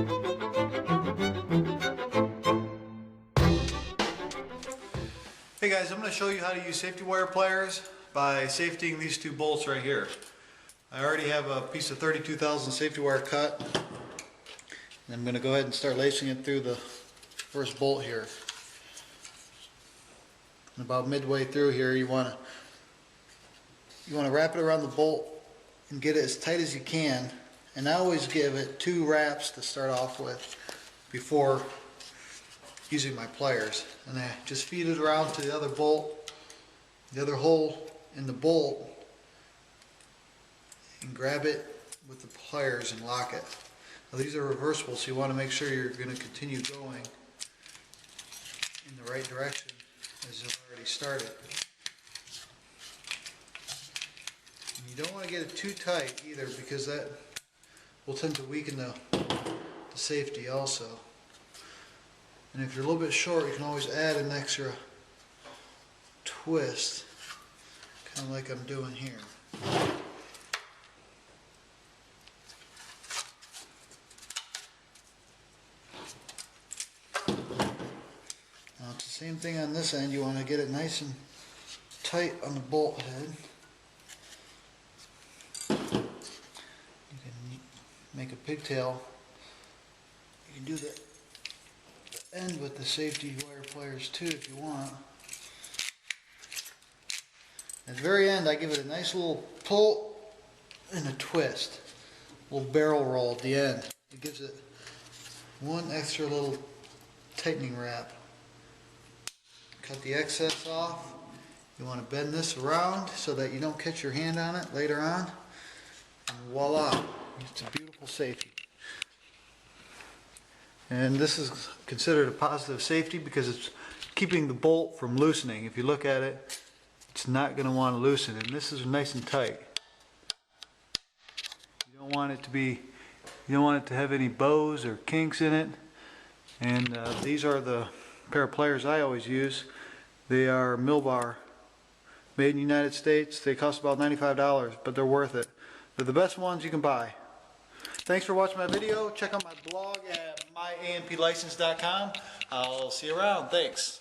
Hey guys, I'm going to show you how to use safety wire pliers by safetying these two bolts right here. I already have a piece of 32,000 safety wire cut, and I'm going to go ahead and start lacing it through the first bolt here. And about midway through here, you want to wrap it around the bolt and get it as tight as you can. And I always give it 2 wraps to start off with before using my pliers. And I just feed it around to the other bolt, the other hole in the bolt, and grab it with the pliers and lock it. Now these are reversible, so you want to make sure you're going to continue going in the right direction as you've already started. And you don't want to get it too tight either, because that will tend to weaken the safety also. And if you're a little bit short, you can always add an extra twist, kind of like I'm doing here. Now it's the same thing on this end. You want to get it nice and tight on the bolt head. You can make a pigtail. You can do the end with the safety wire pliers too if you want. At the very end, I give it a nice little pull and a twist, a little barrel roll at the end. It gives it one extra little tightening wrap. Cut the excess off. You want to bend this around so that you don't catch your hand on it later on, and voila, it's a beautiful safety. And this is considered a positive safety because it's keeping the bolt from loosening. If you look at it, it's not going to want to loosen, and this is nice and tight. You don't want it to have any bows or kinks in it. And these are the pair of pliers I always use. They are mill bar, made in the United States. They cost about $95, but they're worth it. They're the best ones you can buy. Thanks for watching my video. Check out my blog at myamplicense.com. I'll see you around. Thanks.